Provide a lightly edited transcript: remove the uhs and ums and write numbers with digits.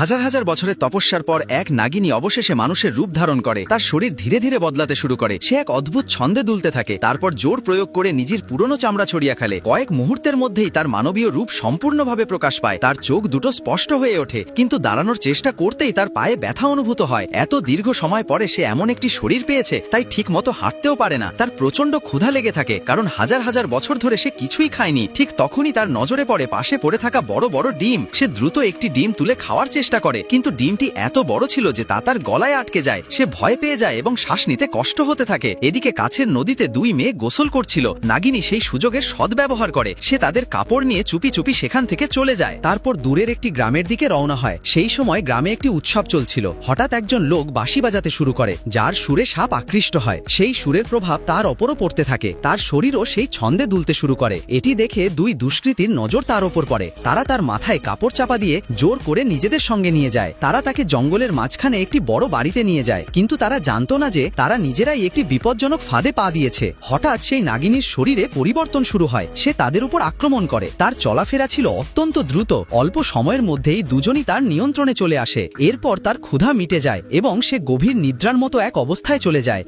হাজার হাজার বছরের তপস্যার পর এক নাগিনী অবশেষে মানুষের রূপ ধারণ করে। তার শরীর ধীরে ধীরে বদলাতে শুরু করে। সে এক অদ্ভুত ছন্দে দুলতে থাকে, তারপর জোর প্রয়োগ করে নিজের পুরনো চামড়া ছড়িয়ে ফেলে। কয়েক মুহূর্তের মধ্যেই তার মানবীয় রূপ সম্পূর্ণভাবে প্রকাশ পায়। তার চোখ দুটো স্পষ্ট হয়ে ওঠে, কিন্তু দাঁড়ানোর চেষ্টা করতেই তার পায়ে ব্যথা অনুভূত হয়। এত দীর্ঘ সময় পরে সে এমন একটি শরীর পেয়েছে, তাই ঠিক মতো হাঁটতেও পারে না। তার প্রচন্ড ক্ষুধা লেগে থাকে, কারণ হাজার হাজার বছর ধরে সে কিছুই খায়নি। ঠিক তখনই তার নজরে পড়ে পাশে পড়ে থাকা বড় বড় ডিম। সে দ্রুত একটি ডিম তুলে খাওয়ার চেষ্টা করে, কিন্তু ডিমটি এত বড় ছিল যে তা তার গলায় আটকে যায়। সে ভয় পেয়ে যায় এবং শ্বাস নিতে কষ্ট হতে থাকে। এদিকে কাছের নদীতে দুই মেয়ে গোসল করছিল। নাগিনী সেই সুযোগের সদ্ব্যবহার করে। সে তাদের কাপড় নিয়ে চুপি চুপি সেখান থেকে চলে যায়। তারপর দূরের একটি গ্রামের দিকে রওনা হয়। সেই সময় গ্রামে একটি উৎসব চলছিল। হঠাৎ একজন লোক বাঁশি বাজাতে শুরু করে, যার সুরে সাপ আকৃষ্ট হয়। সেই সুরের প্রভাব তার ওপরও পড়তে থাকে। তার শরীরও সেই ছন্দে দুলতে শুরু করে। এটি দেখে দুই দুষ্কৃতীর নজর তার ওপর পড়ে। তারা তার মাথায় কাপড় চাপা দিয়ে জোর করে নিজেদের সঙ্গে নিয়ে যায়। তারা তাকে জঙ্গলের মাঝখানে একটি বড় বাড়িতে নিয়ে যায়, কিন্তু তারা জানতো না যে তারা নিজেরাই একটি বিপজ্জনক ফাঁদে পা দিয়েছে। হঠাৎ সেই নাগিনীর শরীরে পরিবর্তন শুরু হয়। সে তাদের উপর আক্রমণ করে। তার চলাফেরা ছিল অত্যন্ত দ্রুত। অল্প সময়ের মধ্যেই দুজনই তার নিয়ন্ত্রণে চলে আসে। এরপর তার ক্ষুধা মিটে যায় এবং সে গভীর নিদ্রার মতো এক অবস্থায় চলে যায়।